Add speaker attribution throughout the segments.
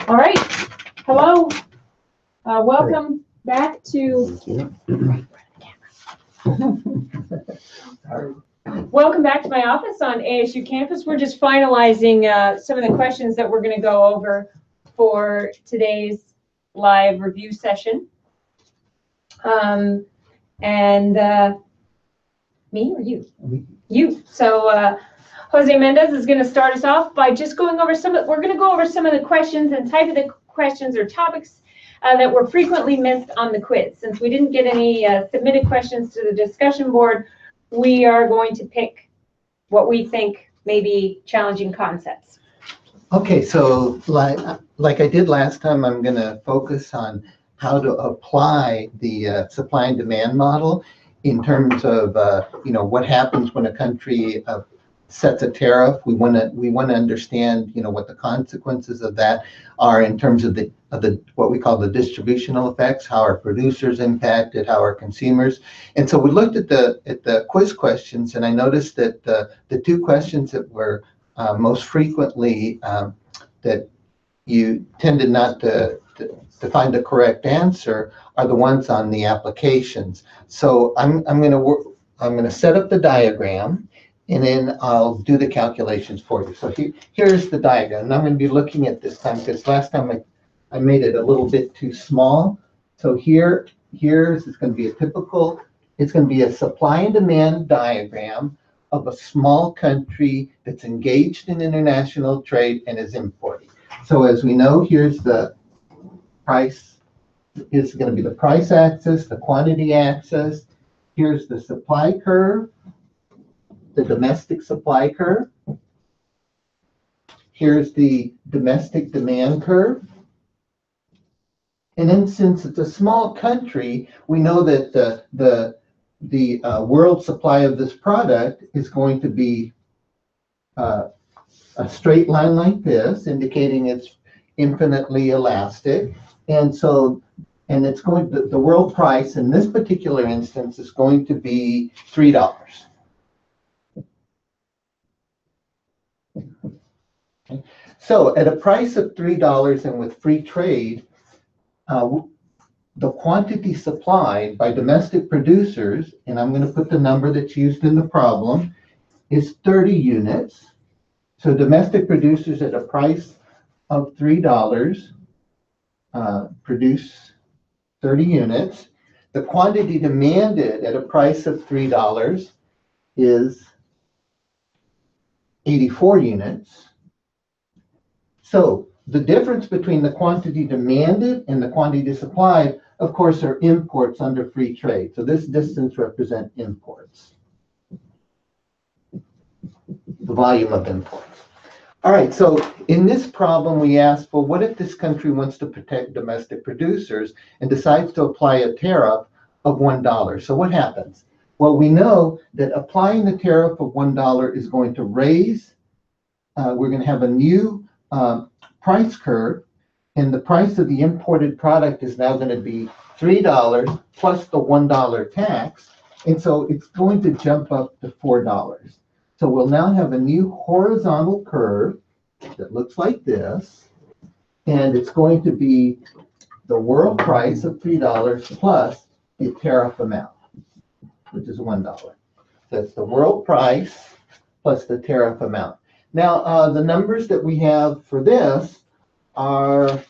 Speaker 1: All right. Hello. Welcome back to. Welcome back to my office on ASU campus. We're just finalizing some of the questions that we're going to go over for today's live review session. Me or you? You. So Jose Mendez is going to start us off by just going over we're going to go over some of the questions and type of the questions or topics that were frequently missed on the quiz. Since we didn't get any submitted questions to the discussion board, we are going to pick what we think may be challenging concepts.
Speaker 2: Okay, so like I did last time, I'm going to focus on how to apply the supply and demand model in terms of what happens when a country sets a tariff. We want to understand what the consequences of that are in terms of the what we call the distributional effects, how our producers impacted, how our consumers. And so we looked at the quiz questions, and I noticed that the two questions that were most frequently that you tended not to find the correct answer are the ones on the applications. So I'm going to set up the diagram, and then I'll do the calculations for you. So here's the diagram, and I'm going to be looking at this time because last time I made it a little bit too small. So here's going to be it's going to be a supply and demand diagram of a small country that's engaged in international trade and is importing. So as we know, here's the price. Is going to be the price axis, the quantity axis. Here's the supply curve, the domestic supply curve. Here's the domestic demand curve. And then since it's a small country, we know that the world supply of this product is going to be a straight line like this, indicating it's infinitely elastic. And so, it's going to, the world price in this particular instance is going to be $3. Okay. So at a price of $3 and with free trade, the quantity supplied by domestic producers, and I'm going to put the number that's used in the problem, is 30 units. So domestic producers at a price of $3 produce 30 units. The quantity demanded at a price of $3 is 84 units. So the difference between the quantity demanded and the quantity supplied, of course, are imports under free trade. So this distance represents imports, the volume of imports. All right, so in this problem, we asked, well, what if this country wants to protect domestic producers and decides to apply a tariff of $1? So what happens? Well, we know that applying the tariff of $1 is going to raise, we're going to have a new price curve, and the price of the imported product is now going to be $3 plus the $1 tax, and so it's going to jump up to $4. So we'll now have a new horizontal curve that looks like this, and it's going to be the world price of $3 plus the tariff amount, which is $1. That's the world price plus the tariff amount. Now, the numbers that we have for this are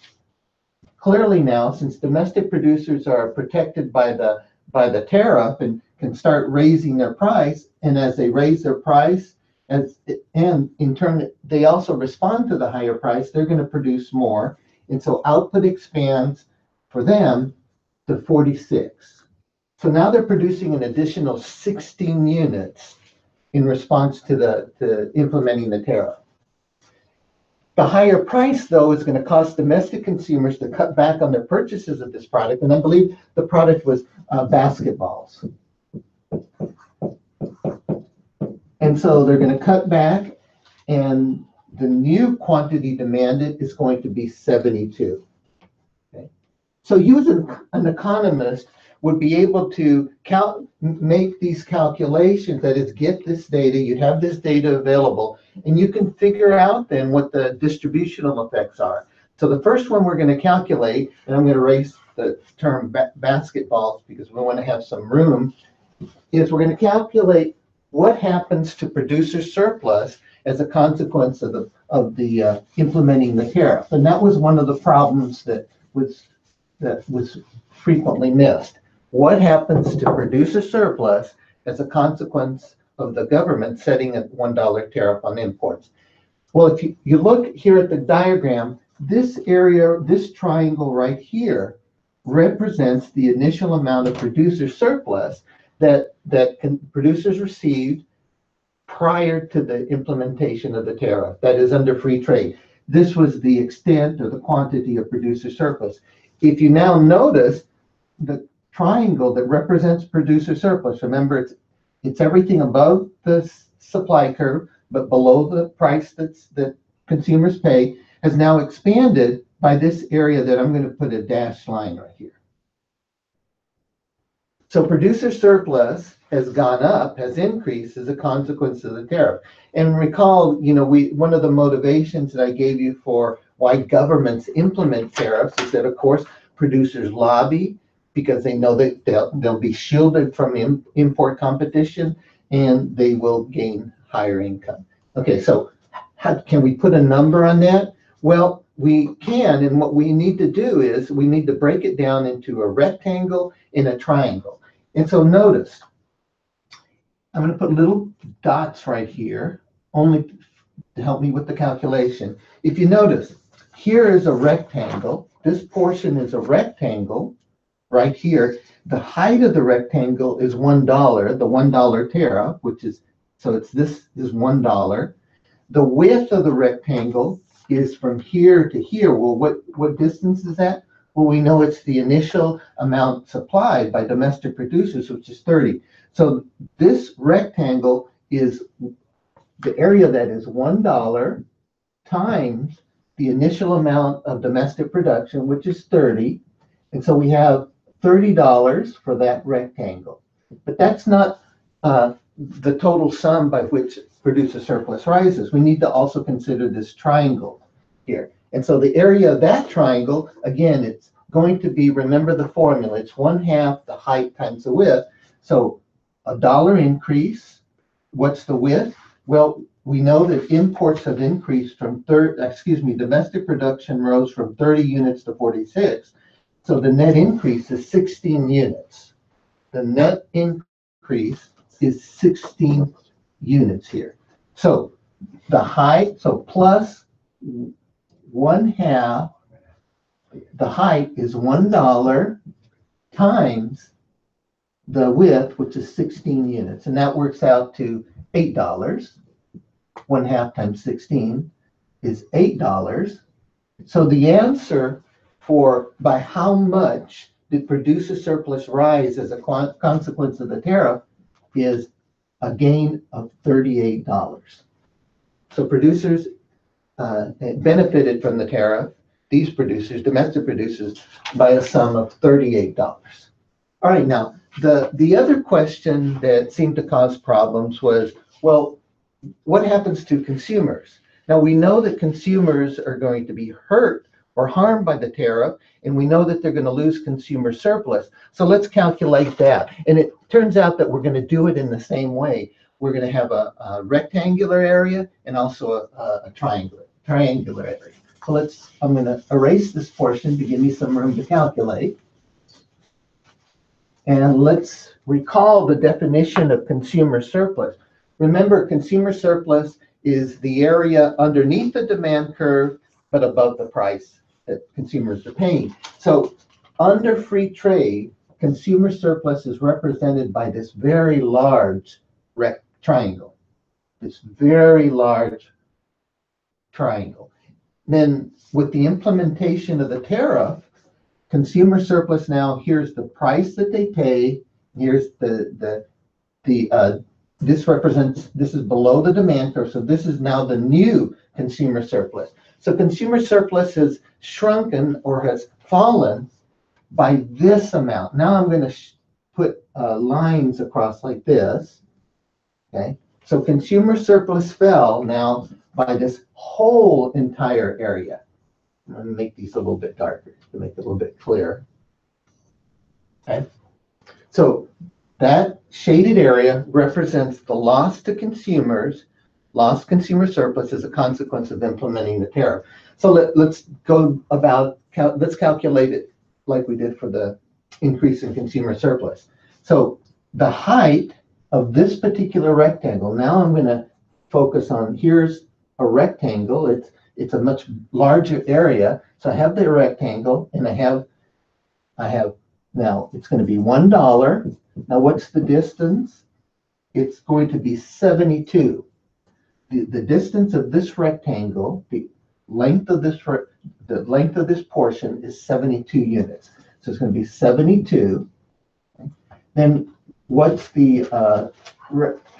Speaker 2: clearly now, since domestic producers are protected by the tariff and can start raising their price, and as they raise their price, and in turn they also respond to the higher price, they're going to produce more, and so output expands for them to 46. So now they're producing an additional 16 units in response to implementing the tariff. The higher price, though, is going to cause domestic consumers to cut back on their purchases of this product, and I believe the product was basketballs. And so they're going to cut back, and the new quantity demanded is going to be 72. Okay. So you as an economist would be able to make these calculations, that is, get this data, you have this data available, and you can figure out then what the distributional effects are. So the first one we're going to calculate, and I'm going to erase the term basketballs because we want to have some room, is we're going to calculate what happens to producer surplus as a consequence of the implementing the tariff. And that was one of the problems that was frequently missed. What happens to producer surplus as a consequence of the government setting a $1 tariff on imports? Well, if you look here at the diagram, this area, this triangle right here, represents the initial amount of producer surplus that producers received prior to the implementation of the tariff, that is under free trade. This was the extent or the quantity of producer surplus. If you now notice the triangle that represents producer surplus, remember it's everything above the supply curve, but below the price that consumers pay, has now expanded by this area that I'm going to put a dashed line right here. So producer surplus has gone up, has increased as a consequence of the tariff. And recall, one of the motivations that I gave you for why governments implement tariffs is that, of course, producers lobby because they know that they'll be shielded from import competition and they will gain higher income. Okay, so can we put a number on that? Well, we can, and what we need to do is we need to break it down into a rectangle and a triangle. And so notice, I'm going to put little dots right here, only to help me with the calculation. If you notice, here is a rectangle. This portion is a rectangle right here. The height of the rectangle is $1, the $1 tariff, this is $1. The width of the rectangle is from here to here. Well, what distance is that? Well, we know it's the initial amount supplied by domestic producers, which is 30. So this rectangle is the area that is $1 times the initial amount of domestic production, which is 30. And so we have $30 for that rectangle. But that's not the total sum by which producer surplus rises. We need to also consider this triangle here. And so the area of that triangle, again, it's going to be, remember the formula, it's 1/2 the height times the width. So $1 increase, what's the width? Well, we know that imports have increased from domestic production rose from 30 units to 46. So the net increase is 16 units. The net increase is 16 units here. So the height, plus 1/2, the height is $1 times the width, which is 16 units. And that works out to $8. 1/2 times 16 is $8. So the answer by how much did producer surplus rise as a consequence of the tariff is a gain of $38. So producers benefited from the tariff, these producers, domestic producers, by a sum of $38. All right, now, the other question that seemed to cause problems was, well, what happens to consumers? Now, we know that consumers are going to be hurt or harmed by the tariff, and we know that they're going to lose consumer surplus. So let's calculate that. And it turns out that we're going to do it in the same way. We're going to have a rectangular area and also a triangular area. So I'm going to erase this portion to give me some room to calculate. And let's recall the definition of consumer surplus. Remember, consumer surplus is the area underneath the demand curve, but above the price that consumers are paying. So under free trade, consumer surplus is represented by this very large triangle. This very large triangle. Then with the implementation of the tariff, consumer surplus now, here's the price that they pay. Here's this is below the demand curve. So this is now the new consumer surplus. So consumer surplus has shrunken or has fallen by this amount. Now I'm going to put lines across like this. Okay. So consumer surplus fell now by this whole entire area. I'm going to make these a little bit darker to make it a little bit clearer. Okay. So that shaded area represents the loss to consumers, lost consumer surplus as a consequence of implementing the tariff. So let's go about, let's calculate it like we did for the increase in consumer surplus. So the height of this particular rectangle, now I'm going to focus on, here's a rectangle. It's a much larger area. So I have the rectangle and I have now it's going to be $1. Now what's the distance? It's going to be 72. The distance of this rectangle, the length of this portion is 72 units. So it's going to be 72. Then what's the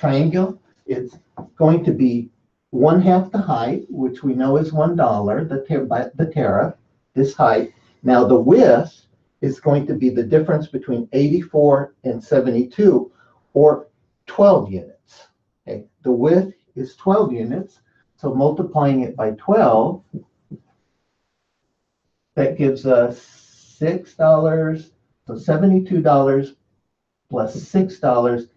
Speaker 2: triangle? It's going to be 1/2 the height, which we know is $1, the tariff, this height. Now the width is going to be the difference between 84 and 72, or 12 units. Okay, the width is 12 units, so multiplying it by 12, that gives us $6, so $72 plus $6,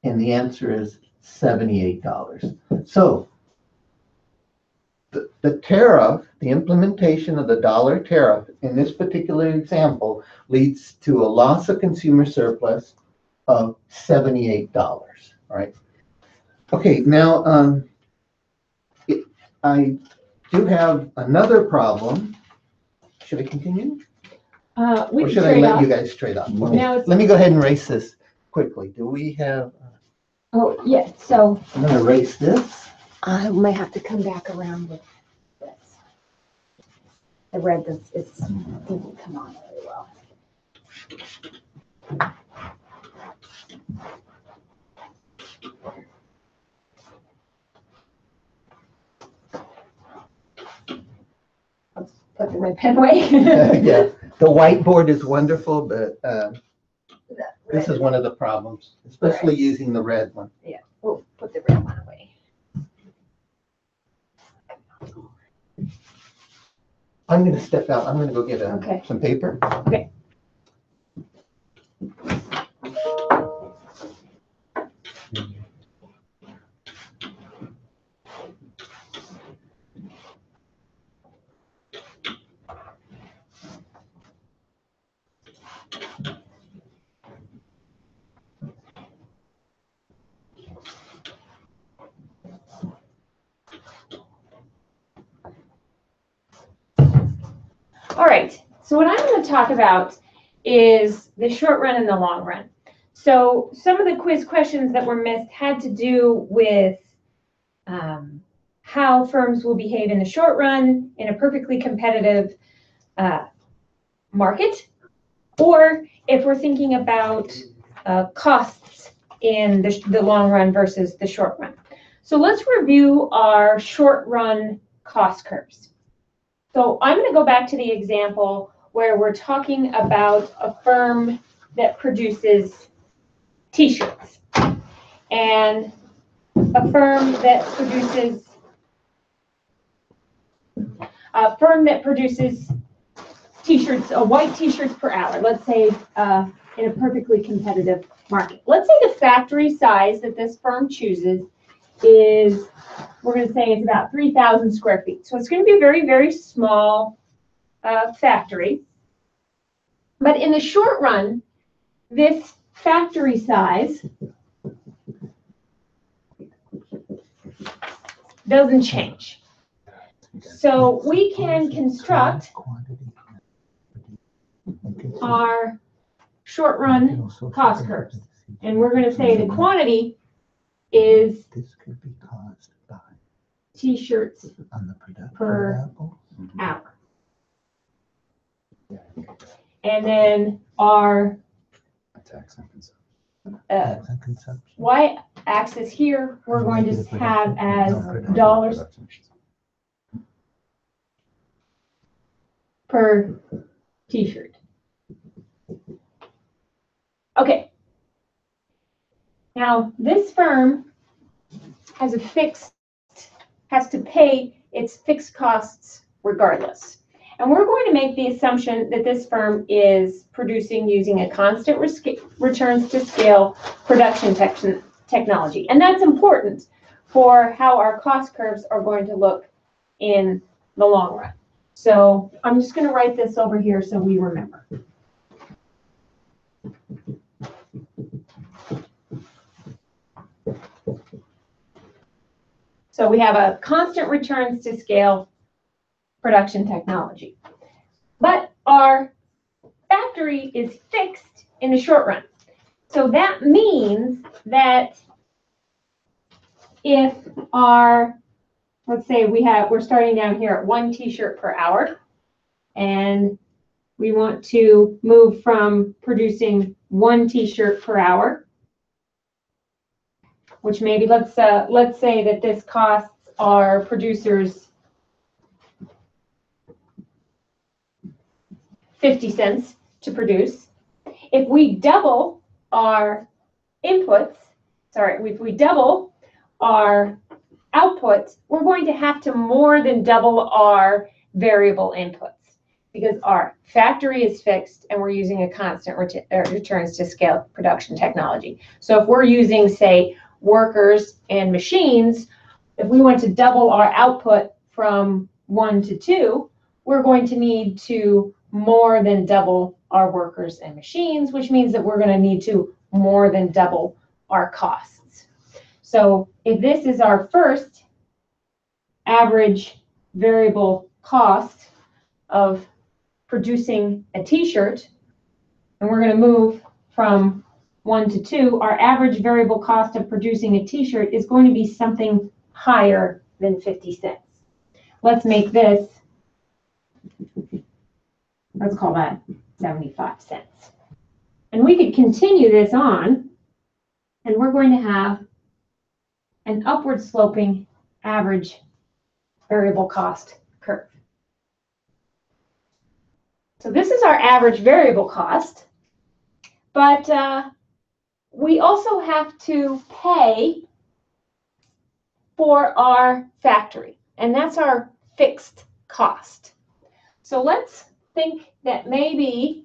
Speaker 2: and the answer is $78. So the tariff, the implementation of the dollar tariff in this particular example leads to a loss of consumer surplus of $78, right? Okay, now I do have another problem. Should I continue?
Speaker 1: We
Speaker 2: Or
Speaker 1: can
Speaker 2: should I
Speaker 1: trade
Speaker 2: let
Speaker 1: off.
Speaker 2: you guys trade off? Okay,
Speaker 1: Now it's-
Speaker 2: let me go ahead and erase this quickly. Do we have,
Speaker 1: Oh, yeah, so
Speaker 2: I'm gonna erase this.
Speaker 3: I might have to come back around with this. The red doesn't come on very well.
Speaker 1: I'll put the red pen away.
Speaker 2: Yeah, the whiteboard is wonderful, but this is one of the problems, especially using the red one.
Speaker 3: We'll put the red one away.
Speaker 2: I'm gonna step out. I'm gonna go get
Speaker 1: Okay.
Speaker 2: some paper.
Speaker 1: Okay. All right, so what I'm going to talk about is the short run and the long run. So some of the quiz questions that were missed had to do with how firms will behave in the short run in a perfectly competitive market, or if we're thinking about costs in the long run versus the short run. So let's review our short run cost curves. So I'm going to go back to the example where we're talking about a firm that produces t-shirts and a firm that produces t-shirts, white t-shirts per hour, let's say in a perfectly competitive market. Let's say the factory size that this firm chooses is, we're going to say it's about 3,000 square feet. So it's going to be a very, very small factory. But in the short run, this factory size doesn't change. So we can construct our short run cost curves. And we're going to say the quantity is
Speaker 2: This could be caused by
Speaker 1: t-shirts
Speaker 2: on the production
Speaker 1: per
Speaker 2: level.
Speaker 1: hour. And then our
Speaker 4: Tax and consumption.
Speaker 2: Tax and consumption.
Speaker 1: y-axis here, we're going to have as dollars per t-shirt. Okay. Now, this firm has to pay its fixed costs regardless. And we're going to make the assumption that this firm is producing using a constant returns to scale production technology. And that's important for how our cost curves are going to look in the long run. So I'm just going to write this over here so we remember. So we have a constant returns to scale production technology. But our factory is fixed in the short run. So that means that if our, let's say we're starting down here at 1 t-shirt per hour, and we want to move from producing 1 t-shirt per hour, which maybe let's say that this costs our producers 50 cents to produce. If we double our inputs, if we double our outputs, we're going to have to more than double our variable inputs because our factory is fixed and we're using a constant returns to scale production technology. So if we're using, say, workers and machines, if we want to double our output from 1 to 2, we're going to need to more than double our workers and machines, which means that we're going to need to more than double our costs. So if this is our first average variable cost of producing a t-shirt, and we're going to move from 1 to 2, our average variable cost of producing a t-shirt is going to be something higher than 50 cents. Let's make this, let's call that 75 cents. And we could continue this on, and we're going to have an upward sloping average variable cost curve. So this is our average variable cost, but we also have to pay for our factory, and that's our fixed cost. So let's think that maybe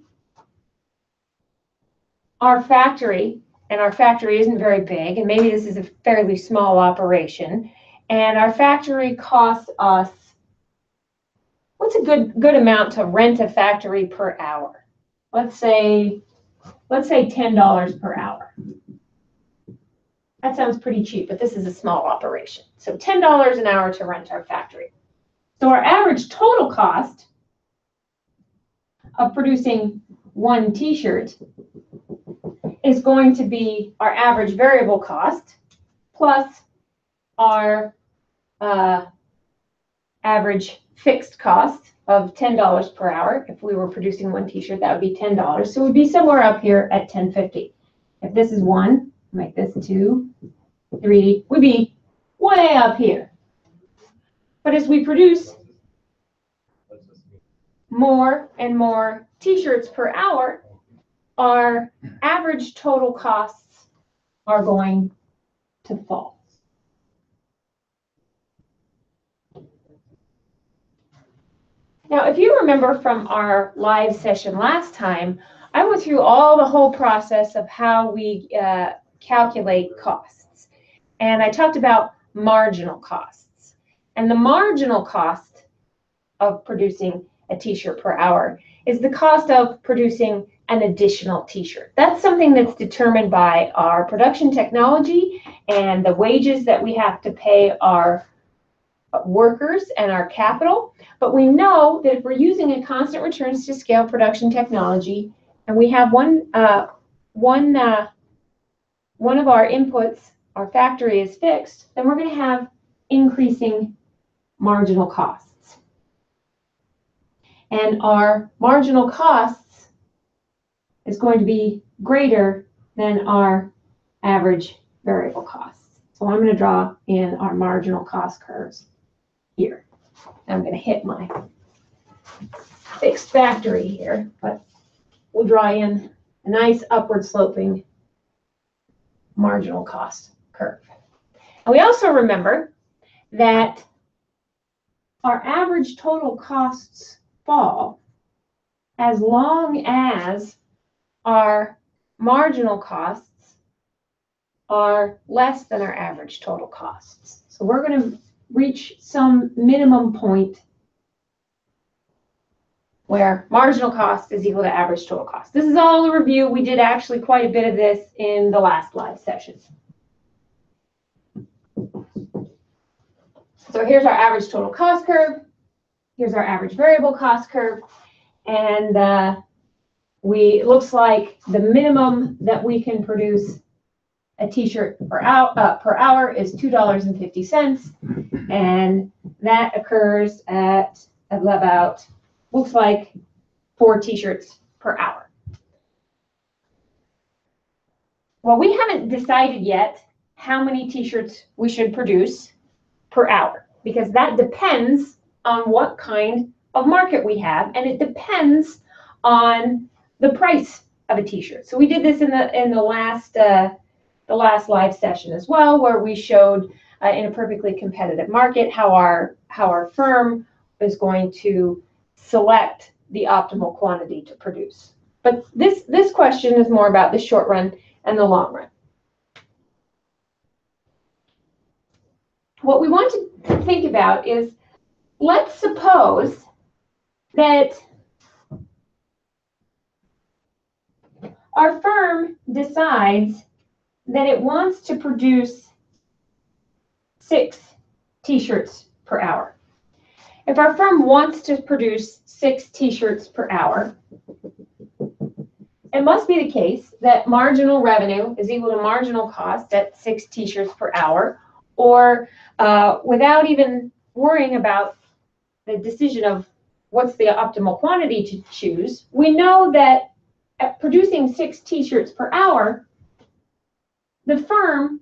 Speaker 1: our factory, and our factory isn't very big, and maybe this is a fairly small operation, and our factory costs us, what's a good amount to rent a factory per hour? Let's say $10 per hour. That sounds pretty cheap, but this is a small operation. So $10 an hour to rent our factory. So our average total cost of producing 1 t-shirt is going to be our average variable cost plus our average fixed cost of $10 per hour. If we were producing 1 t-shirt, that would be $10. So we'd be somewhere up here at $10.50. If this is 1, make this 2, 3, we'd be way up here. But as we produce more and more t-shirts per hour, our average total costs are going to fall. Now, if you remember from our live session last time, I went through the whole process of how we calculate costs. And I talked about marginal costs. And the marginal cost of producing a t-shirt per hour is the cost of producing an additional t-shirt. That's something that's determined by our production technology and the wages that we have to pay our workers and our capital. But we know that if we're using a constant returns to scale production technology, and we have one of our inputs, our factory is fixed, then we're going to have increasing marginal costs. And our marginal costs is going to be greater than our average variable costs. So I'm going to draw in our marginal cost curves here. I'm going to hit my fixed factory here, but we'll draw in a nice upward sloping marginal cost curve. And we also remember that our average total costs fall as long as our marginal costs are less than our average total costs. So we're going to reach some minimum point where marginal cost is equal to average total cost. This is all a review. We did actually quite a bit of this in the last live session. So here's our average total cost curve. Here's our average variable cost curve. And it looks like the minimum that we can produce a t-shirt per hour is $2.50. And that occurs at about, looks like 4 t-shirts per hour. Well, we haven't decided yet how many t-shirts we should produce per hour, because that depends on what kind of market we have, and it depends on the price of a t-shirt. So we did this in the last live session as well, where we showed in a perfectly competitive market how our firm is going to select the optimal quantity to produce. But this question is more about the short run and the long run. What we want to think about is, let's suppose that our firm decides that it wants to produce 6 t-shirts per hour. If our firm wants to produce 6 t-shirts per hour, it must be the case that marginal revenue is equal to marginal cost at 6 t-shirts per hour, or without even worrying about the decision of what's the optimal quantity to choose, we know that at producing 6 t-shirts per hour, the firm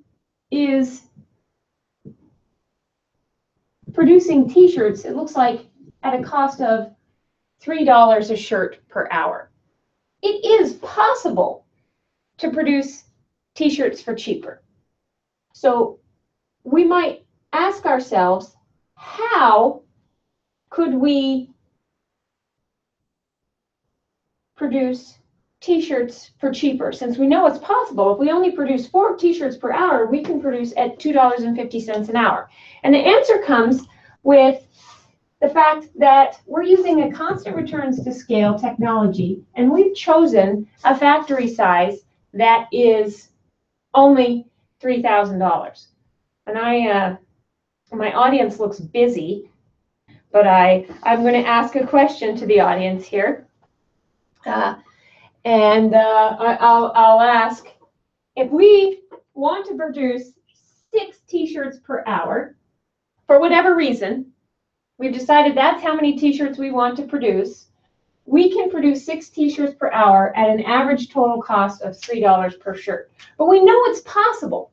Speaker 1: is producing t-shirts, it looks like, at a cost of $3 a shirt per hour. It is possible to produce t-shirts for cheaper. So we might ask ourselves, how could we produce t-shirts for cheaper? Since we know it's possible, if we only produce 4 t-shirts per hour, we can produce at $2.50 an hour. And the answer comes with the fact that we're using a constant returns to scale technology, and we've chosen a factory size that is only $3,000. And my audience looks busy, but I'm going to ask a question to the audience here. I'll ask, if we want to produce 6 t-shirts per hour, for whatever reason, we've decided that's how many t-shirts we want to produce, we can produce 6 t-shirts per hour at an average total cost of $3 per shirt. But we know it's possible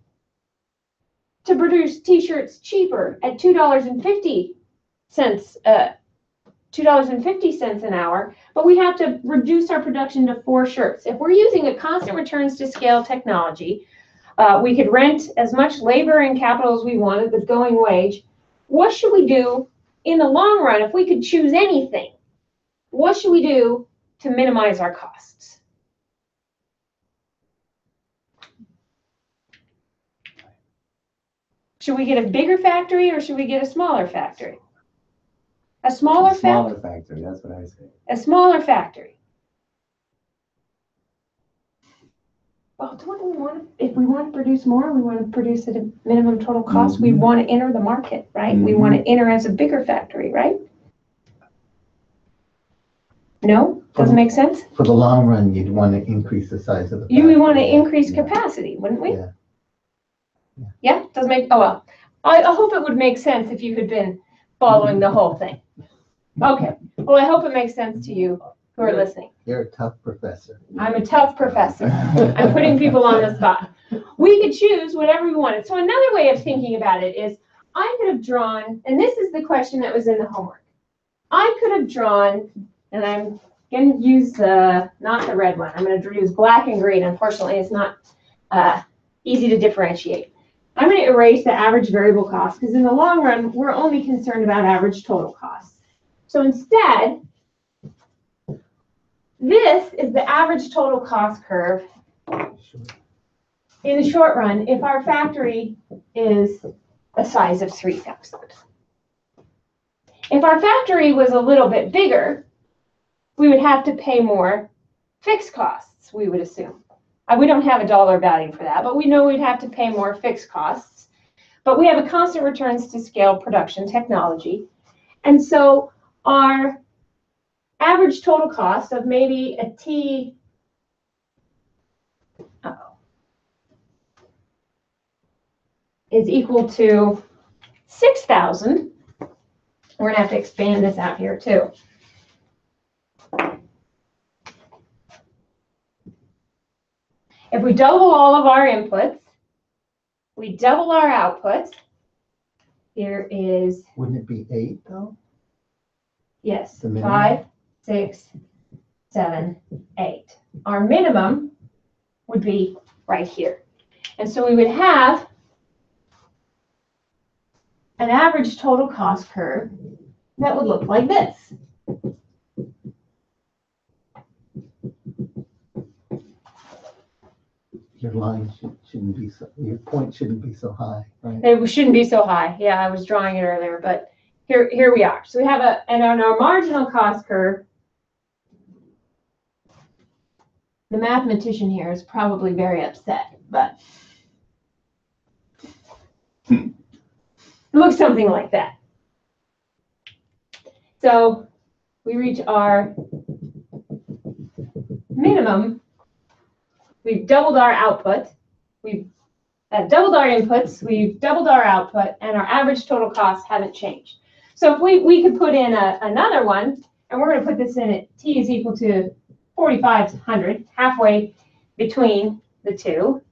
Speaker 1: to produce t-shirts cheaper at $2.50 an hour, but we have to reduce our production to 4 shirts. If we're using a constant returns to scale technology, we could rent as much labor and capital as we wanted with going wage. What should we do in the long run? If we could choose anything, what should we do to minimize our costs? Should we get a bigger factory or should we get a smaller factory? A smaller
Speaker 4: factory, that's what I say.
Speaker 1: A smaller factory. Well, don't we want to, if we want to produce more, we want to produce at a minimum total cost. We want to enter the market, right? We want to enter as a bigger factory, right? No? Doesn't make sense?
Speaker 2: For the long run, you'd want to increase the size of the factory.
Speaker 1: You would want to increase capacity, wouldn't we?
Speaker 2: Yeah.
Speaker 1: Yeah? Doesn't make, oh well. I hope it would make sense if you had been following the whole thing. Okay. Well, I hope it makes sense to you who are listening.
Speaker 2: You're a tough professor.
Speaker 1: I'm a tough professor. I'm putting people on the spot. We could choose whatever we wanted. So another way of thinking about it is, I could have drawn, and this is the question that was in the homework. I could have drawn, and I'm going to use not the red one. I'm going to use black and green. Unfortunately, it's not easy to differentiate. I'm going to erase the average variable cost, because in the long run, we're only concerned about average total cost. So instead, this is the average total cost curve in the short run if our factory is a size of 3,000. If our factory was a little bit bigger, we would have to pay more fixed costs, we would assume. We don't have a dollar value for that, but we know we'd have to pay more fixed costs. But we have a constant returns to scale production technology. And so our average total cost of maybe a T, is equal to 6,000. We're gonna have to expand this out here too. If we double all of our inputs, we double our outputs. Here is,
Speaker 2: Wouldn't it be 8 though?
Speaker 1: yes,
Speaker 2: The minimum?
Speaker 1: 5, 6, 7, 8. Our minimum would be right here. And so we would have an average total cost curve that would look like this.
Speaker 2: Your line shouldn't be so, your point shouldn't be so high, right?
Speaker 1: It shouldn't be so high. Yeah, I was drawing it earlier, but here we are. So we have and on our marginal cost curve, the mathematician here is probably very upset, but it looks something like that. So we reach our minimum. We've doubled our output. We've doubled our inputs. We've doubled our output, and our average total costs haven't changed. So if we could put in another one, and we're going to put this in at T is equal to 4,500, halfway between the two.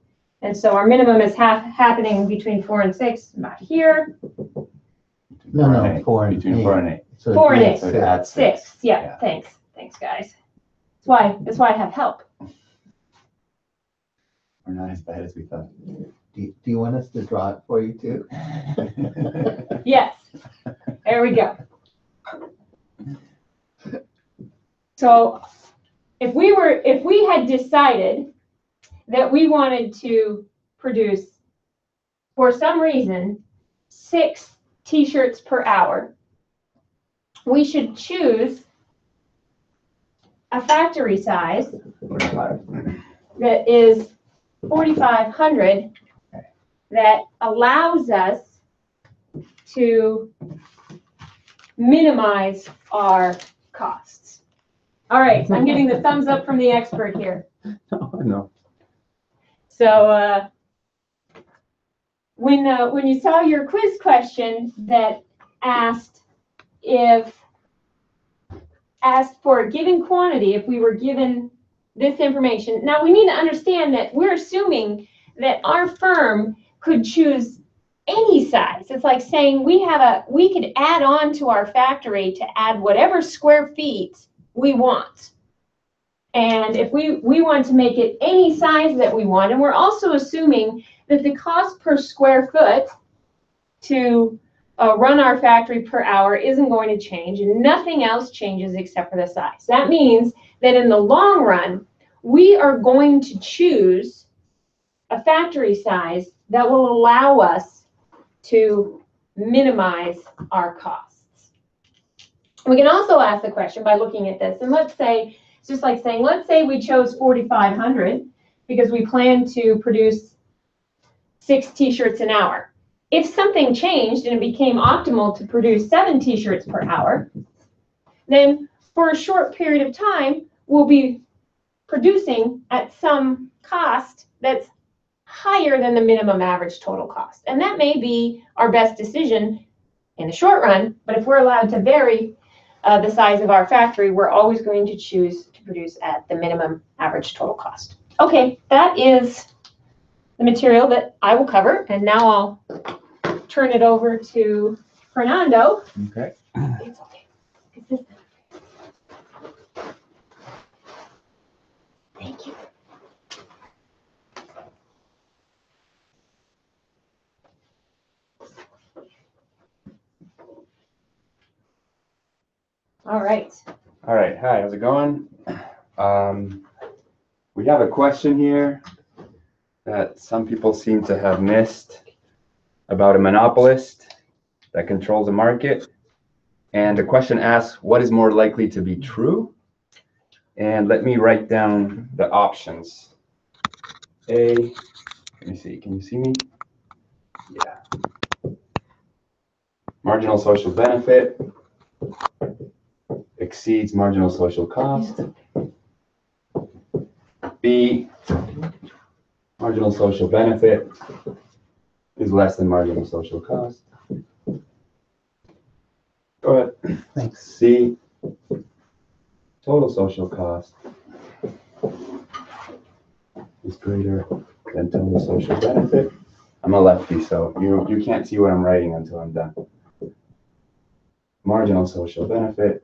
Speaker 1: And so our minimum is happening between 4 and 6, about here.
Speaker 2: No, 4 and 8.
Speaker 4: Between 4 and 8.
Speaker 2: So
Speaker 1: 4 and 8.
Speaker 4: So it adds
Speaker 1: 6. Yeah,
Speaker 4: Yeah.
Speaker 1: thanks, guys. That's why I have help.
Speaker 4: We're not as bad as we thought.
Speaker 2: Do you want us to draw it for you too?
Speaker 1: Yes, there we go. So if we had decided that we wanted to produce, for some reason, 6 t-shirts per hour, we should choose a factory size that is 4,500 that allows us to minimize our costs. All right, I'm getting the thumbs up from the expert here.
Speaker 4: No.
Speaker 1: So when you saw your quiz question that asked for a given quantity, if we were given this information. Now we need to understand that we're assuming that our firm could choose any size. It's like saying we could add on to our factory to add whatever square feet we want. And if we want to make it any size that we want, and we're also assuming that the cost per square foot to run our factory per hour isn't going to change, and nothing else changes except for the size. That means that in the long run, we are going to choose a factory size that will allow us to minimize our costs. We can also ask the question by looking at this, and let's say, it's just like saying, let's say we chose 4,500 because we plan to produce 6 t-shirts an hour. If something changed and it became optimal to produce 7 t-shirts per hour, then for a short period of time, we'll be producing at some cost that's higher than the minimum average total cost. And that may be our best decision in the short run, but if we're allowed to vary the size of our factory, we're always going to choose to produce at the minimum average total cost. Okay, that is the material that I will cover, and now I'll turn it over to Fernando.
Speaker 4: Okay.
Speaker 1: It's okay. Is this Thank you. All right.
Speaker 4: All right. Hi, how's it going? We have a question here that some people seem to have missed about a monopolist that controls the market. And the question asks, what is more likely to be true? And let me write down the options. A, let me see, can you see me? Yeah. Marginal social benefit exceeds marginal social cost. B, marginal social benefit is less than marginal social cost. Go ahead.
Speaker 2: Thanks.
Speaker 4: C, total social cost is greater than total social benefit. I'm a lefty, so you can't see what I'm writing until I'm done. Marginal social benefit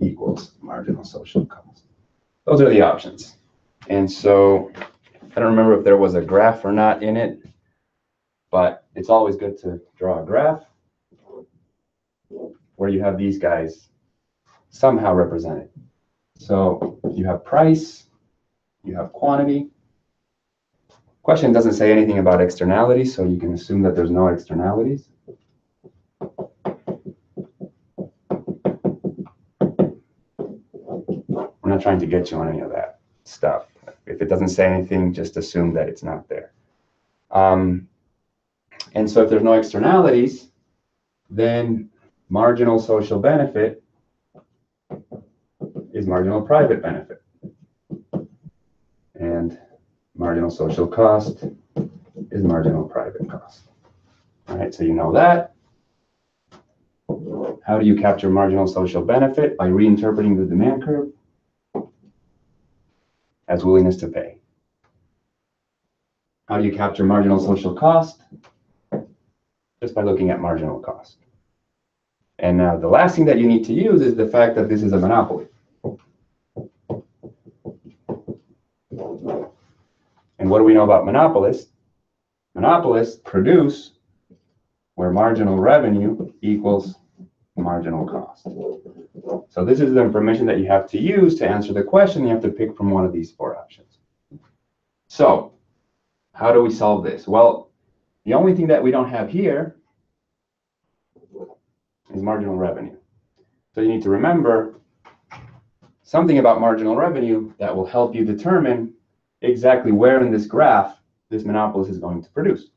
Speaker 4: equals marginal social cost. Those are the options. And so I don't remember if there was a graph or not in it, but it's always good to draw a graph where you have these guys somehow represented. So you have price, you have quantity. Question doesn't say anything about externalities, so you can assume that there's no externalities. We're not trying to get you on any of that stuff. If it doesn't say anything, just assume that it's not there. And so if there's no externalities, then marginal social benefit is marginal private benefit. And marginal social cost is marginal private cost. All right, so you know that. How do you capture marginal social benefit? By reinterpreting the demand curve as willingness to pay. How do you capture marginal social cost? Just by looking at marginal cost. And now the last thing that you need to use is the fact that this is a monopoly. And what do we know about monopolists? Monopolists produce where marginal revenue equals marginal cost. So this is the information that you have to use to answer the question. You have to pick from one of these four options. So how do we solve this? Well, the only thing that we don't have here is marginal revenue. So you need to remember something about marginal revenue that will help you determine exactly where in this graph this monopolist is going to produce.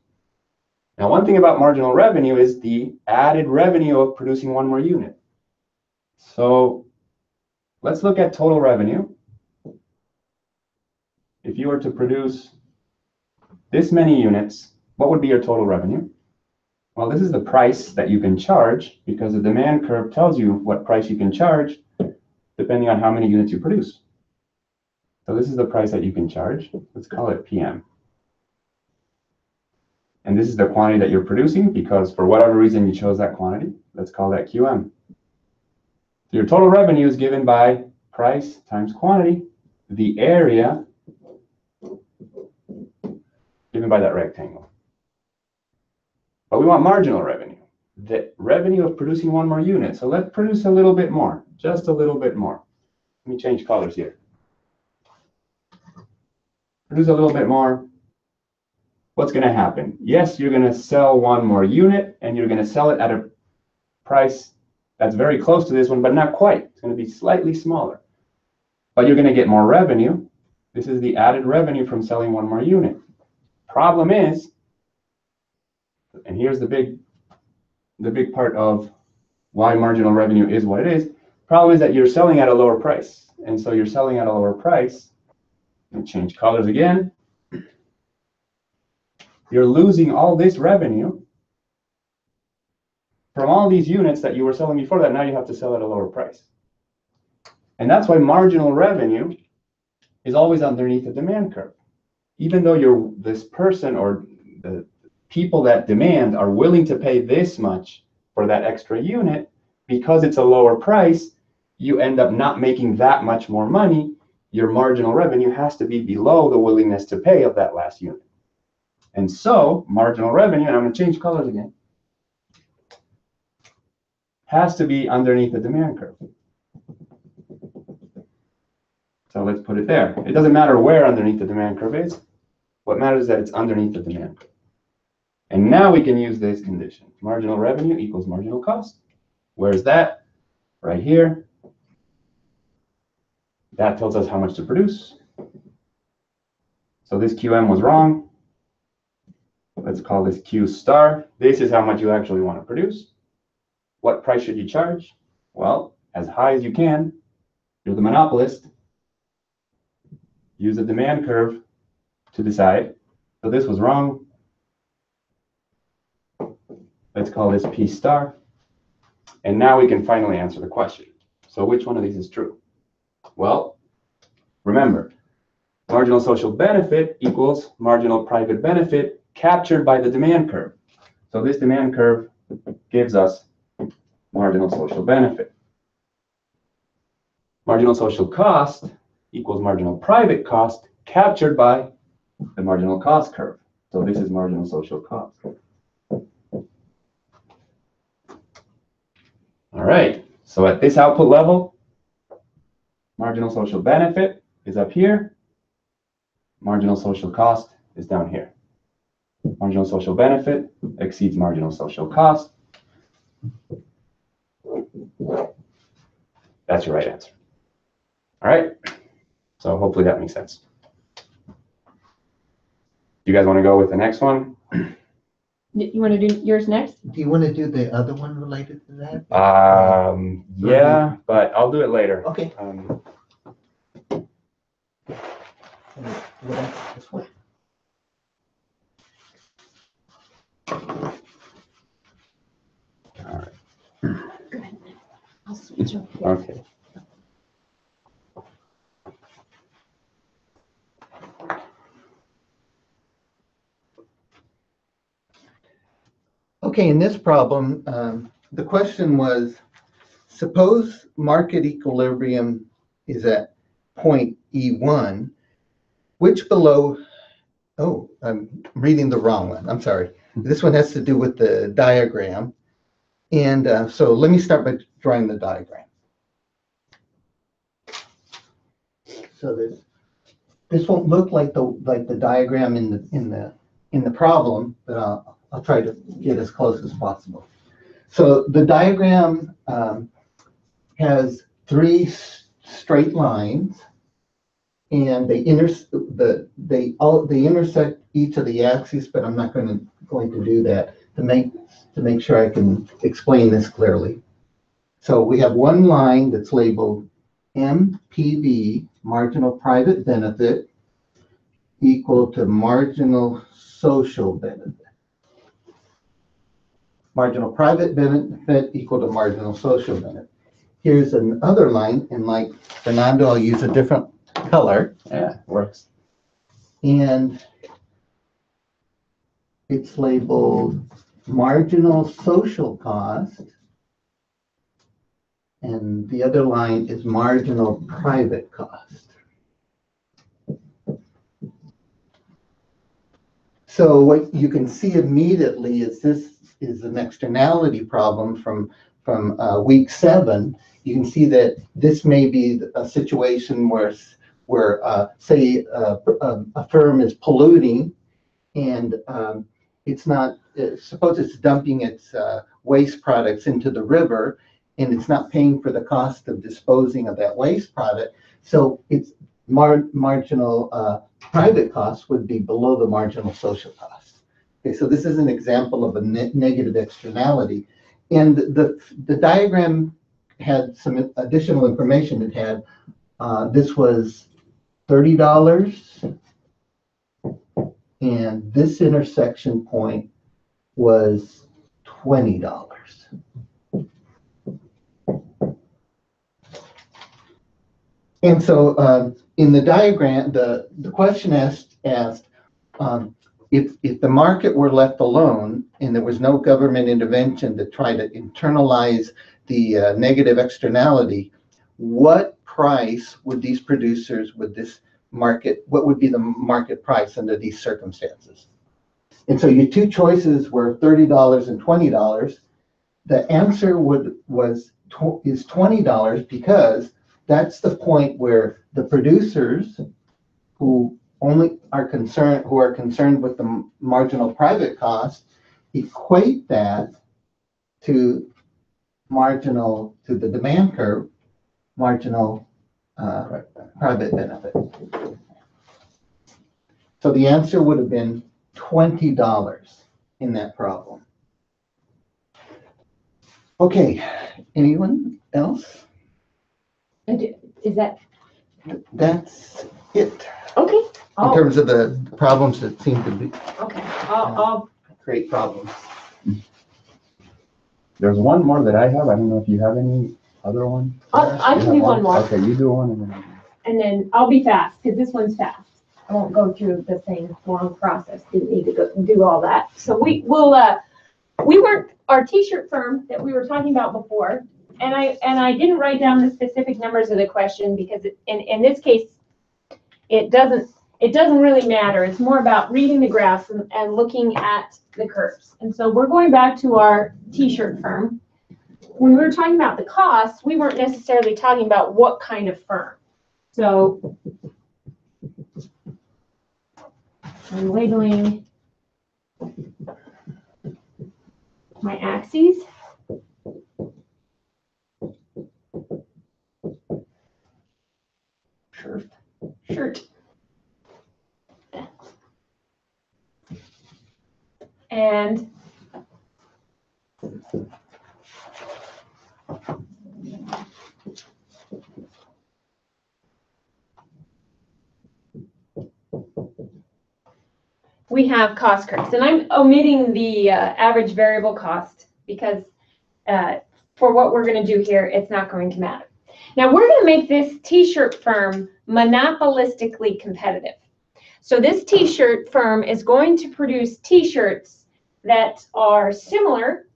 Speaker 4: Now, one thing about marginal revenue is the added revenue of producing one more unit. So let's look at total revenue. If you were to produce this many units, what would be your total revenue? Well, this is the price that you can charge because the demand curve tells you what price you can charge depending on how many units you produce. So this is the price that you can charge. Let's call it PM. And this is the quantity that you're producing because for whatever reason you chose that quantity. Let's call that QM. So your total revenue is given by price times quantity, the area given by that rectangle. But we want marginal revenue, the revenue of producing one more unit. So let's produce a little bit more, just a little bit more. Let me change colors here. Produce a little bit more. What's going to happen? Yes, you're going to sell one more unit and you're going to sell it at a price that's very close to this one, but not quite. It's going to be slightly smaller. But you're going to get more revenue. This is the added revenue from selling one more unit. Problem is, and here's the big part of why marginal revenue is what it is. Problem is that you're selling at a lower price. And so you're selling at a lower price. Let me change colors again. You're losing all this revenue from all these units that you were selling before that. Now you have to sell at a lower price. And that's why marginal revenue is always underneath the demand curve. Even though this person or the people that demand are willing to pay this much for that extra unit, because it's a lower price, you end up not making that much more money. Your marginal revenue has to be below the willingness to pay of that last unit. And so marginal revenue, and I'm going to change colors again, has to be underneath the demand curve. So let's put it there. It doesn't matter where underneath the demand curve is. What matters is that it's underneath the demand curve. And now we can use this condition. Marginal revenue equals marginal cost. Where's that? Right here. That tells us how much to produce. So this QM was wrong. Let's call this Q star. This is how much you actually want to produce. What price should you charge? Well, as high as you can. You're the monopolist. Use the demand curve to decide. So this was wrong. Let's call this P star. And now we can finally answer the question. So which one of these is true? Well, remember, marginal social benefit equals marginal private benefit captured by the demand curve. So this demand curve gives us marginal social benefit. Marginal social cost equals marginal private cost captured by the marginal cost curve. So this is marginal social cost. All right, so at this output level, marginal social benefit is up here. Marginal social cost is down here. Marginal social benefit exceeds marginal social cost. That's your right answer. All right, so hopefully that makes sense. You guys want to go with the next one?
Speaker 1: You want to do yours next?
Speaker 2: Do you want to do the other one related to that?
Speaker 4: Yeah, but I'll do it later.
Speaker 2: Okay. This one.
Speaker 4: All right.
Speaker 3: Good. I'll switch over here.
Speaker 4: Okay.
Speaker 2: Okay, in this problem, the question was, suppose market equilibrium is at point E1, which below, oh, I'm reading the wrong one, I'm sorry. This one has to do with the diagram. And so let me start by drawing the diagram. So this won't look like the diagram in the problem, but I'll try to get as close as possible. So the diagram has three straight lines, and they intersect each of the axes, but I'm not going to do that to make sure I can explain this clearly. So we have one line that's labeled MPB, marginal private benefit, equal to marginal social benefit. Marginal private benefit equal to marginal social benefit. Here's another line, and like Fernando, I'll use a different color.
Speaker 4: Yeah, works.
Speaker 2: And it's labeled marginal social cost. And the other line is marginal private cost. So what you can see immediately is this is an externality problem from week 7. You can see that this may be a situation where say a firm is polluting, and it's not, suppose it's dumping its waste products into the river, and it's not paying for the cost of disposing of that waste product. So its marginal private cost would be below the marginal social cost. Okay, so this is an example of a negative externality. And the diagram had some additional information. It had, this was $30, and this intersection point was $20. And so in the diagram, the question asked if the market were left alone and there was no government intervention to try to internalize the negative externality, what price would these producers, would this market, what would be the market price under these circumstances? And so your two choices were $30 and $20. The answer is $20 because that's the point where the producers who are concerned with the marginal private cost equate that to the demand curve, marginal private benefit. So the answer would have been $20 in that problem. Okay, anyone else?
Speaker 1: Is that,
Speaker 2: That's it.
Speaker 1: okay?
Speaker 2: In terms of the problems that seem to be
Speaker 1: Okay, I'll
Speaker 2: create problems.
Speaker 4: There's one more that I have. I don't know if you have any other one.
Speaker 1: I
Speaker 4: You
Speaker 1: can
Speaker 4: have
Speaker 1: do one more.
Speaker 4: Okay, you do one and then
Speaker 1: I'll be fast, because this one's fast. I won't go through the same long process. Didn't need to go do all that. So we weren't, our t-shirt firm that we were talking about before, and I didn't write down the specific numbers of the question because in this case, it doesn't really matter. It's more about reading the graphs and looking at the curves. And so we're going back to our t-shirt firm. When we were talking about the costs, we weren't necessarily talking about what kind of firm. So I'm labeling my axes. Shirt. And we have cost curves, and I'm omitting the average variable cost because for what we're going to do here, it's not going to matter. Now we're going to make this t-shirt firm monopolistically competitive. So this t-shirt firm is going to produce t-shirts that are similar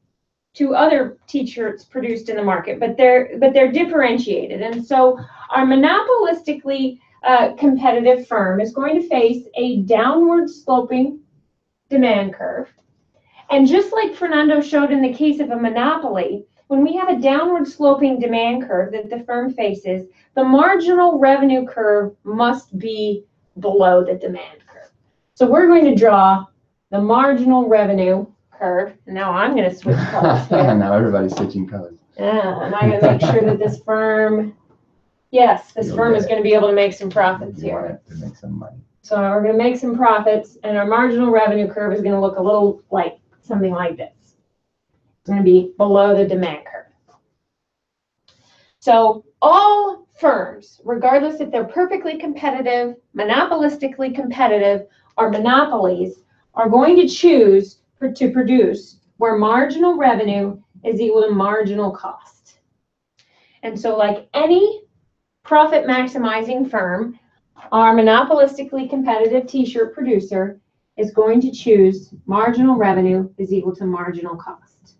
Speaker 1: to other t-shirts produced in the market, but they're differentiated. And so our monopolistically competitive firm is going to face a downward sloping demand curve. And just like Fernando showed in the case of a monopoly, when we have a downward sloping demand curve that the firm faces, the marginal revenue curve must be below the demand curve. So we're going to draw the marginal revenue curve. Now I'm going to switch colors here.
Speaker 4: now everybody's switching colors.
Speaker 1: Yeah, and I'm going to make sure that this firm, yes, this firm is going to be able to make some profits
Speaker 4: You want
Speaker 1: here.
Speaker 4: it to make some money.
Speaker 1: So we're going to make some profits, and our marginal revenue curve is going to look a little like something like this. It's going to be below the demand curve. So all firms, regardless if they're perfectly competitive, monopolistically competitive, or monopolies, are going to choose to produce where marginal revenue is equal to marginal cost. And so like any profit maximizing firm, our monopolistically competitive t-shirt producer is going to choose marginal revenue is equal to marginal cost.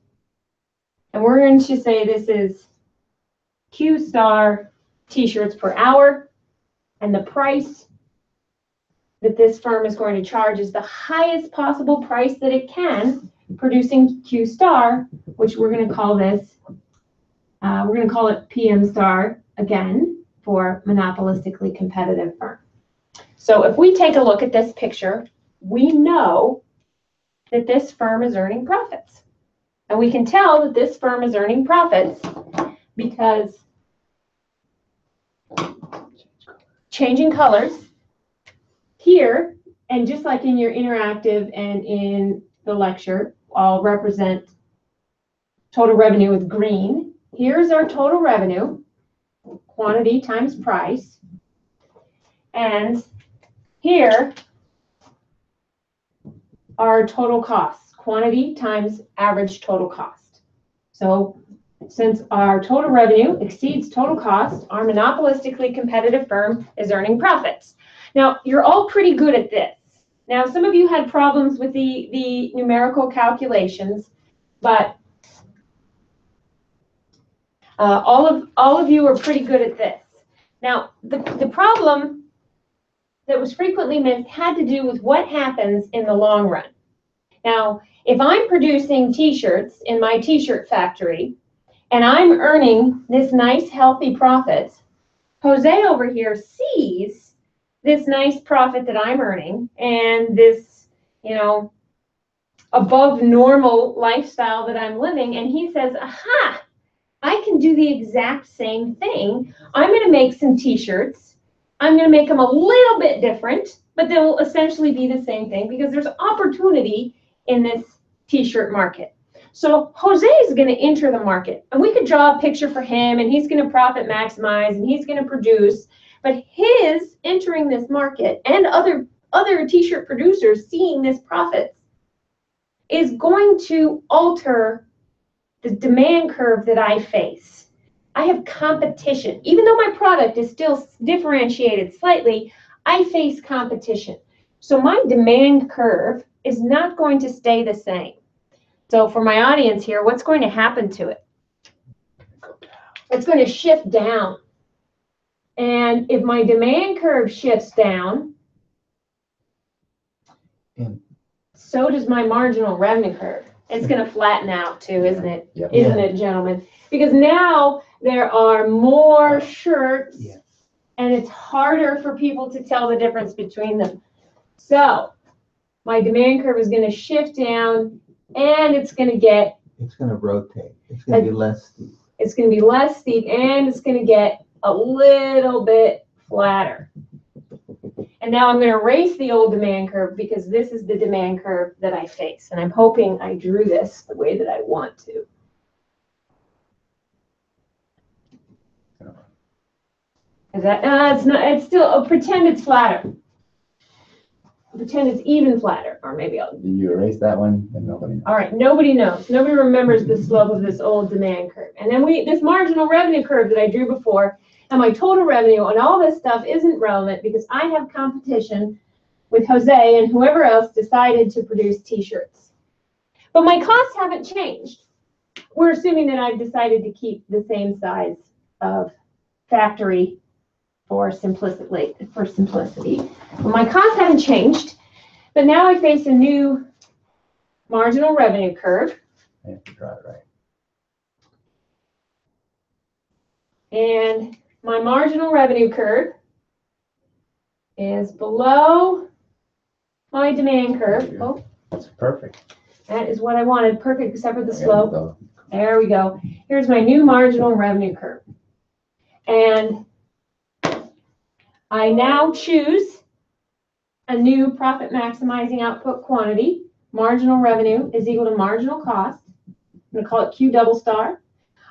Speaker 1: And we're going to say this is Q star t-shirts per hour, and the price that this firm is going to charge is the highest possible price that it can, producing Q star, which we're going to call this, we're going to call it PM star again for monopolistically competitive firm. So if we take a look at this picture, we know that this firm is earning profits. And we can tell that this firm is earning profits because changing colors here, and just like in your interactive and in the lecture, I'll represent total revenue with green. Here's our total revenue, quantity times price. And here are total costs, quantity times average total cost. So since our total revenue exceeds total cost, our monopolistically competitive firm is earning profits. Now, you're all pretty good at this. Now, some of you had problems with the numerical calculations, but all of you are pretty good at this. Now, the problem that was frequently missed had to do with what happens in the long run. Now, if I'm producing t-shirts in my t-shirt factory, and I'm earning this nice healthy profit, Jose over here sees this nice profit that I'm earning and this, you know, above normal lifestyle that I'm living. And he says, aha, I can do the exact same thing. I'm going to make some t-shirts. I'm going to make them a little bit different, but they'll essentially be the same thing because there's opportunity in this t-shirt market. So Jose is going to enter the market, and we could draw a picture for him, and he's going to profit maximize, and he's going to produce. But his entering this market and other t-shirt producers seeing this profits is going to alter the demand curve that I face. I have competition. Even though my product is still differentiated slightly, I face competition. So my demand curve is not going to stay the same. So for my audience here, what's going to happen to it? It's going to shift down. And if my demand curve shifts down, so does my marginal revenue curve. It's going to flatten out too, isn't it?
Speaker 4: Yep.
Speaker 1: Isn't it, gentlemen? Because now there are more shirts, and it's harder for people to tell the difference between them. So my demand curve is going to shift down, and it's going to
Speaker 2: rotate. It's going to be less steep.
Speaker 1: It's going to be less steep, and it's going to get a little bit flatter. And now I'm going to erase the old demand curve because this is the demand curve that I face. And I'm hoping I drew this the way that I want to. Is that, it's not, it's still, pretend it's flatter. Pretend it's even flatter, or maybe I'll.
Speaker 4: Did you erase that one? And nobody knows.
Speaker 1: All right, nobody knows. Nobody remembers the slope of this old demand curve. And then this marginal revenue curve that I drew before, and my total revenue and all this stuff isn't relevant because I have competition with Jose and whoever else decided to produce t-shirts. But my costs haven't changed. We're assuming that I've decided to keep the same size of factory for simplicity. Well, my costs haven't changed, but now I face a new marginal revenue curve.
Speaker 4: I have to draw it right.
Speaker 1: And my marginal revenue curve is below my demand curve. Oh,
Speaker 4: That's perfect.
Speaker 1: that is what I wanted. Perfect, except for the
Speaker 4: There we
Speaker 1: slope.
Speaker 4: go.
Speaker 1: There we go. Here's my new marginal revenue curve. And I now choose a new profit maximizing output quantity. Marginal revenue is equal to marginal cost. I'm going to call it Q double star.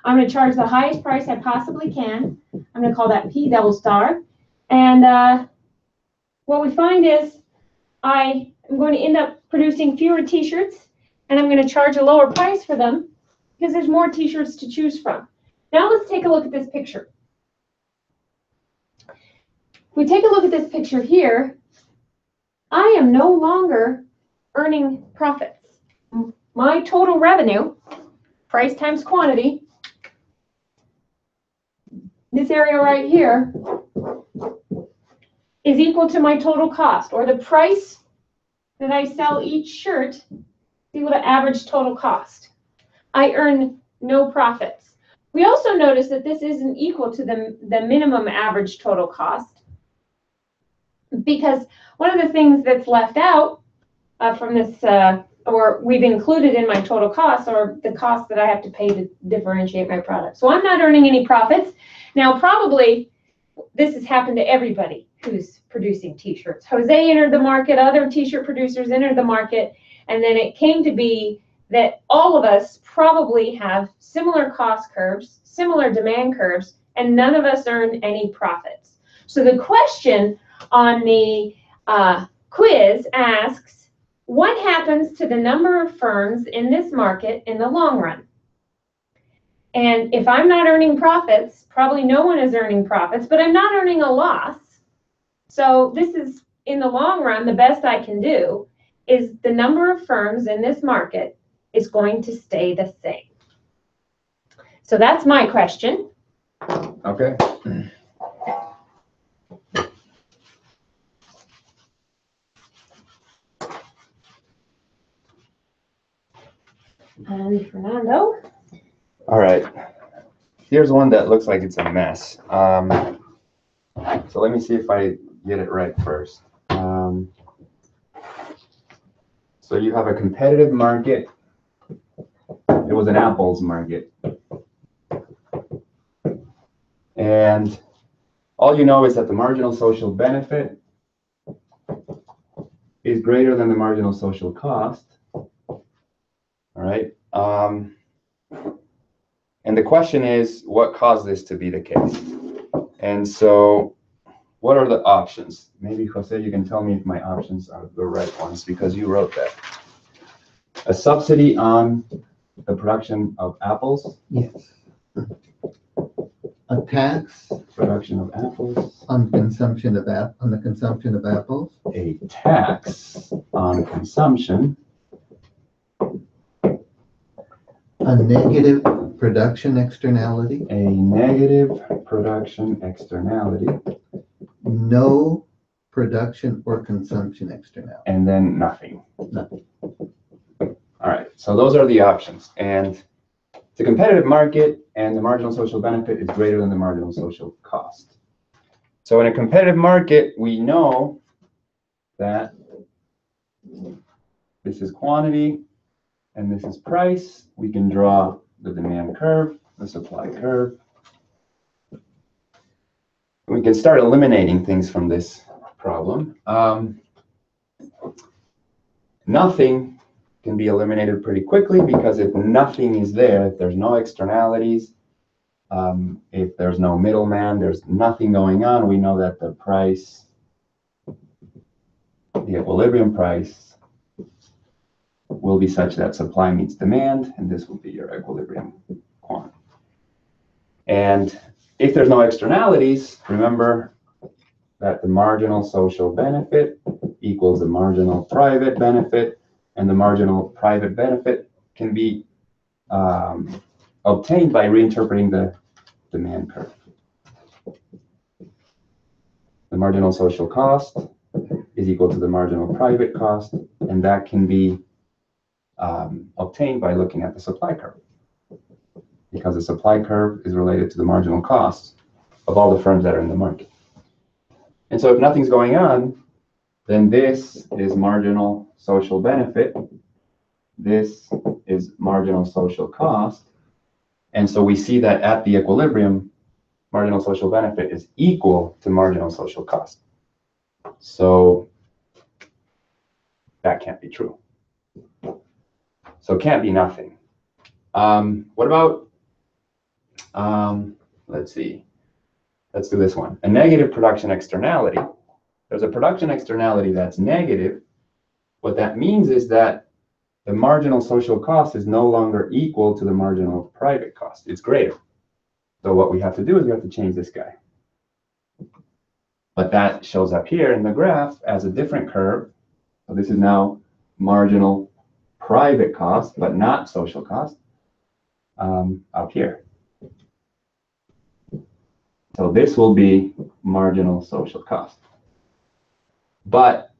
Speaker 1: I'm going to charge the highest price I possibly can. I'm going to call that P double star. And what we find is I am going to end up producing fewer t-shirts, and I'm going to charge a lower price for them because there's more t-shirts to choose from. Now let's take a look at this picture. If we take a look at this picture here, I am no longer earning profits. My total revenue, price times quantity, this area right here, is equal to my total cost, or the price that I sell each shirt is equal to average total cost. I earn no profits. We also notice that this isn't equal to the minimum average total cost, because one of the things that's left out from this, or we've included in my total costs, are the costs that I have to pay to differentiate my product. So I'm not earning any profits. Now, probably this has happened to everybody who's producing t-shirts. Jose entered the market, other t-shirt producers entered the market, and then it came to be that all of us probably have similar cost curves, similar demand curves, and none of us earn any profits. So the question on the quiz asks, what happens to the number of firms in this market in the long run? And if I'm not earning profits, probably no one is earning profits, but I'm not earning a loss. So this is, in the long run, the best I can do is the number of firms in this market is going to stay the same. So that's my question.
Speaker 4: Okay.
Speaker 1: And Fernando?
Speaker 4: All right. Here's one that looks like it's a mess. So let me see if I get it right first. So you have a competitive market. It was an apples market. And all you know is that the marginal social benefit is greater than the marginal social cost. All right. And the question is, what caused this to be the case? And so what are the options? Maybe, Jose, you can tell me if my options are the right ones because you wrote that. A subsidy on the production of apples.
Speaker 2: Yes. A tax
Speaker 4: Production of apples.
Speaker 2: on consumption of on the consumption of apples.
Speaker 4: A tax on consumption.
Speaker 2: A negative production externality.
Speaker 4: A negative production externality.
Speaker 2: No production or consumption externality.
Speaker 4: And then nothing.
Speaker 2: Nothing.
Speaker 4: All right, so those are the options. And it's a competitive market, and the marginal social benefit is greater than the marginal social cost. So in a competitive market, we know that this is quantity and this is price. We can draw the demand curve, the supply curve. We can start eliminating things from this problem. Nothing can be eliminated pretty quickly because if nothing is there, if there's no externalities, if there's no middleman, there's nothing going on, we know that the price, the equilibrium price, will be such that supply meets demand, and this will be your equilibrium quantity. And if there's no externalities, remember that the marginal social benefit equals the marginal private benefit, and the marginal private benefit can be obtained by reinterpreting the demand curve. The marginal social cost is equal to the marginal private cost, and that can be obtained by looking at the supply curve, because the supply curve is related to the marginal cost of all the firms that are in the market. And so if nothing's going on, then this is marginal social benefit. This is marginal social cost. And so we see that at the equilibrium, marginal social benefit is equal to marginal social cost. So that can't be true. So it can't be nothing. What about, let's see, let's do this one. A negative production externality. There's a production externality that's negative. What that means is that the marginal social cost is no longer equal to the marginal private cost. It's greater. So what we have to do is we have to change this guy. But that shows up here in the graph as a different curve. So this is now marginal private cost, but not social cost, up here. So this will be marginal social cost. But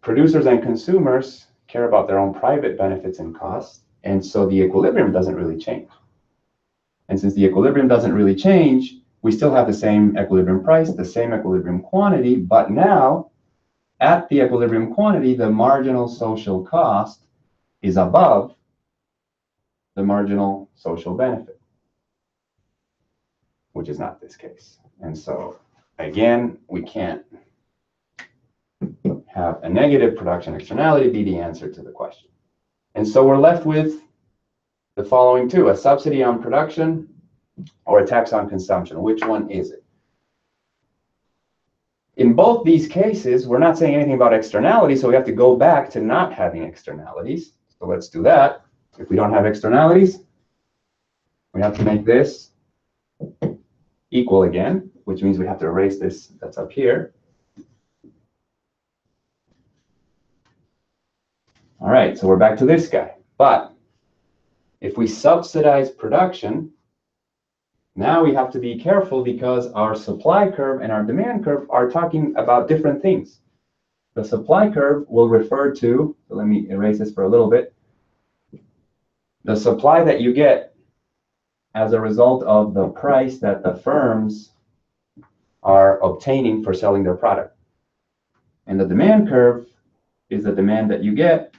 Speaker 4: producers and consumers care about their own private benefits and costs, and so the equilibrium doesn't really change. And since the equilibrium doesn't really change, we still have the same equilibrium price, the same equilibrium quantity, but now at the equilibrium quantity, the marginal social cost is above the marginal social benefit, which is not this case. And so again, we can't have a negative production externality be the answer to the question. And so we're left with the following two: a subsidy on production or a tax on consumption. Which one is it? In both these cases, we're not saying anything about externalities, so we have to go back to not having externalities. So let's do that. If we don't have externalities, we have to make this equal again, which means we have to erase this that's up here. All right, so we're back to this guy. But if we subsidize production, now we have to be careful because our supply curve and our demand curve are talking about different things. The supply curve will refer to, so let me erase this for a little bit, the supply that you get as a result of the price that the firms are obtaining for selling their product. And the demand curve is the demand that you get,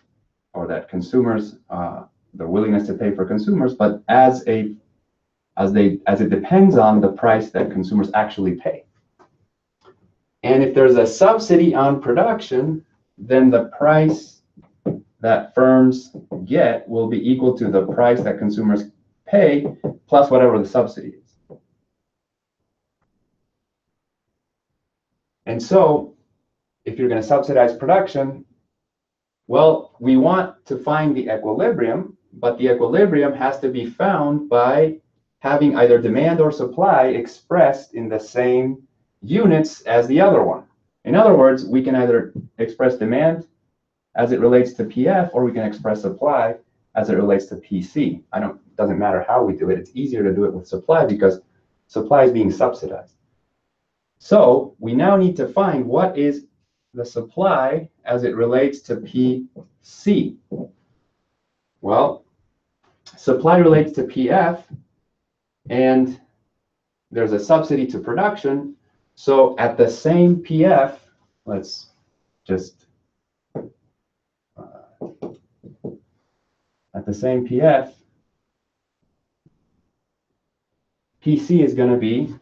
Speaker 4: or that consumers, the willingness to pay for consumers, but as it depends on the price that consumers actually pay. And if there's a subsidy on production, then the price that firms get will be equal to the price that consumers pay plus whatever the subsidy is. And so if you're going to subsidize production, well, we want to find the equilibrium, but the equilibrium has to be found by having either demand or supply expressed in the same units as the other one. In other words, we can either express demand as it relates to PF, or we can express supply as it relates to PC. Doesn't matter how we do it. It's easier to do it with supply because supply is being subsidized. So we now need to find what is the supply as it relates to PC. Well, supply relates to PF, and there's a subsidy to production. So at the same PF, let's just, at the same PF, PC is going to be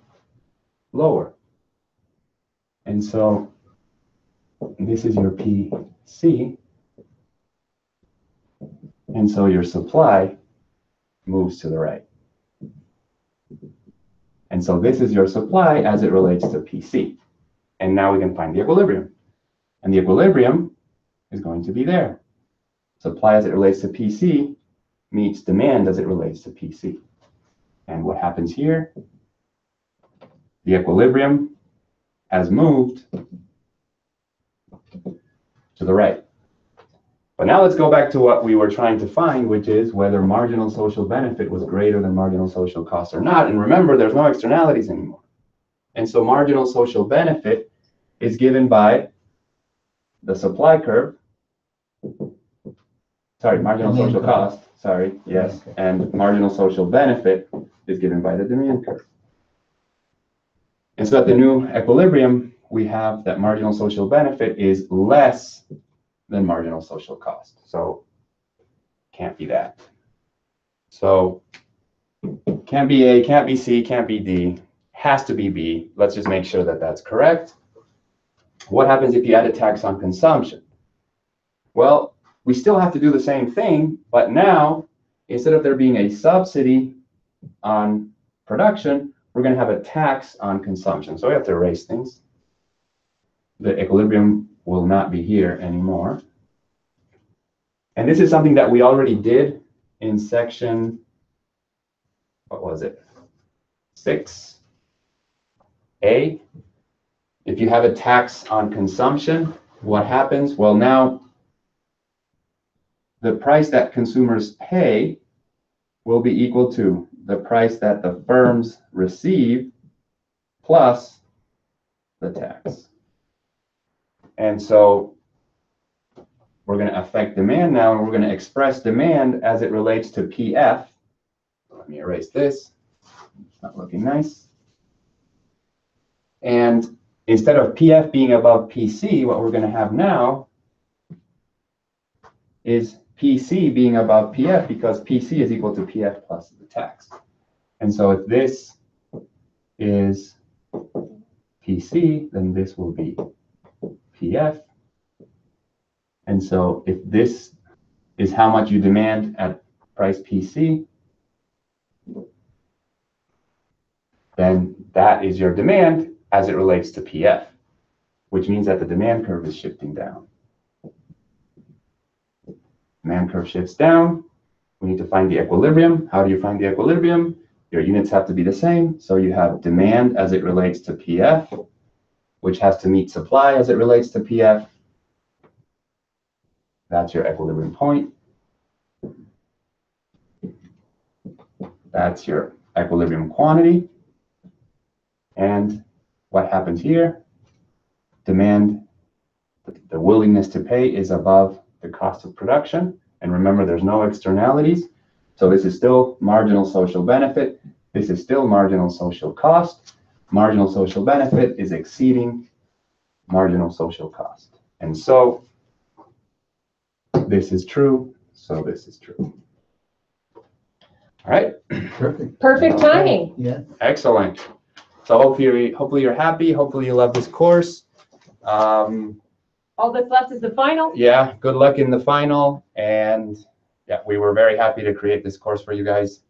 Speaker 4: lower. And so this is your PC. And so your supply moves to the right. And so this is your supply as it relates to PC. And now we can find the equilibrium. And the equilibrium is going to be there. Supply as it relates to PC meets demand as it relates to PC. And what happens here? The equilibrium has moved to the right. But now let's go back to what we were trying to find, which is whether marginal social benefit was greater than marginal social cost or not. And remember, there's no externalities anymore. And so marginal social benefit is given by the supply curve. Sorry, marginal social cost. Sorry, yes. And marginal social benefit is given by the demand curve. And so at the new equilibrium, we have that marginal social benefit is less than marginal social cost. So can't be that. So can't be A, can't be C, can't be D, has to be B. Let's just make sure that that's correct. What happens if you add a tax on consumption? Well, we still have to do the same thing, but now instead of there being a subsidy on production, we're going to have a tax on consumption. So we have to erase things. The equilibrium will not be here anymore. And this is something that we already did in section, what was it? 6A. If you have a tax on consumption, what happens? Well, now the price that consumers pay will be equal to the price that the firms receive plus the tax. And so we're going to affect demand now, and we're going to express demand as it relates to PF. Let me erase this. It's not looking nice. And instead of PF being above PC, what we're going to have now is PC being above PF, because PC is equal to PF plus the tax. And so if this is PC, then this will be PF. And so if this is how much you demand at price PC, then that is your demand as it relates to PF, which means that the demand curve is shifting down. Demand curve shifts down. We need to find the equilibrium. How do you find the equilibrium? Your units have to be the same. So you have demand as it relates to PF, which has to meet supply as it relates to PF. That's your equilibrium point. That's your equilibrium quantity. And what happens here? Demand, the willingness to pay is above the cost of production. And remember, there's no externalities. So this is still marginal social benefit. This is still marginal social cost. marginal social benefit is exceeding marginal social cost. And so this is true, so this is true. All right,
Speaker 2: Perfect.
Speaker 1: Perfect timing.
Speaker 2: Yeah.
Speaker 4: excellent. So hopefully you're happy. Hopefully you love this course.
Speaker 1: All that's left is the final.
Speaker 4: Yeah, good luck in the final. And yeah, we were very happy to create this course for you guys.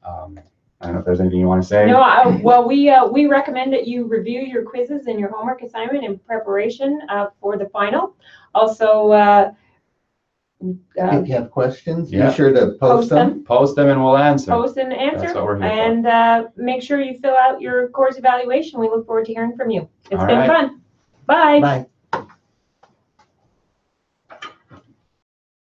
Speaker 4: I don't know if there's anything you want to say.
Speaker 1: No, well, we recommend that you review your quizzes and your homework assignment in preparation for the final. Also,
Speaker 2: If you have questions,
Speaker 4: Yeah.
Speaker 2: be sure to post them.
Speaker 4: Post them and we'll answer.
Speaker 1: post and answer.
Speaker 4: That's what we're here for.
Speaker 1: And make sure you fill out your course evaluation. We look forward to hearing from you. It's
Speaker 4: All
Speaker 1: been
Speaker 4: right.
Speaker 1: fun. Bye.
Speaker 2: Bye.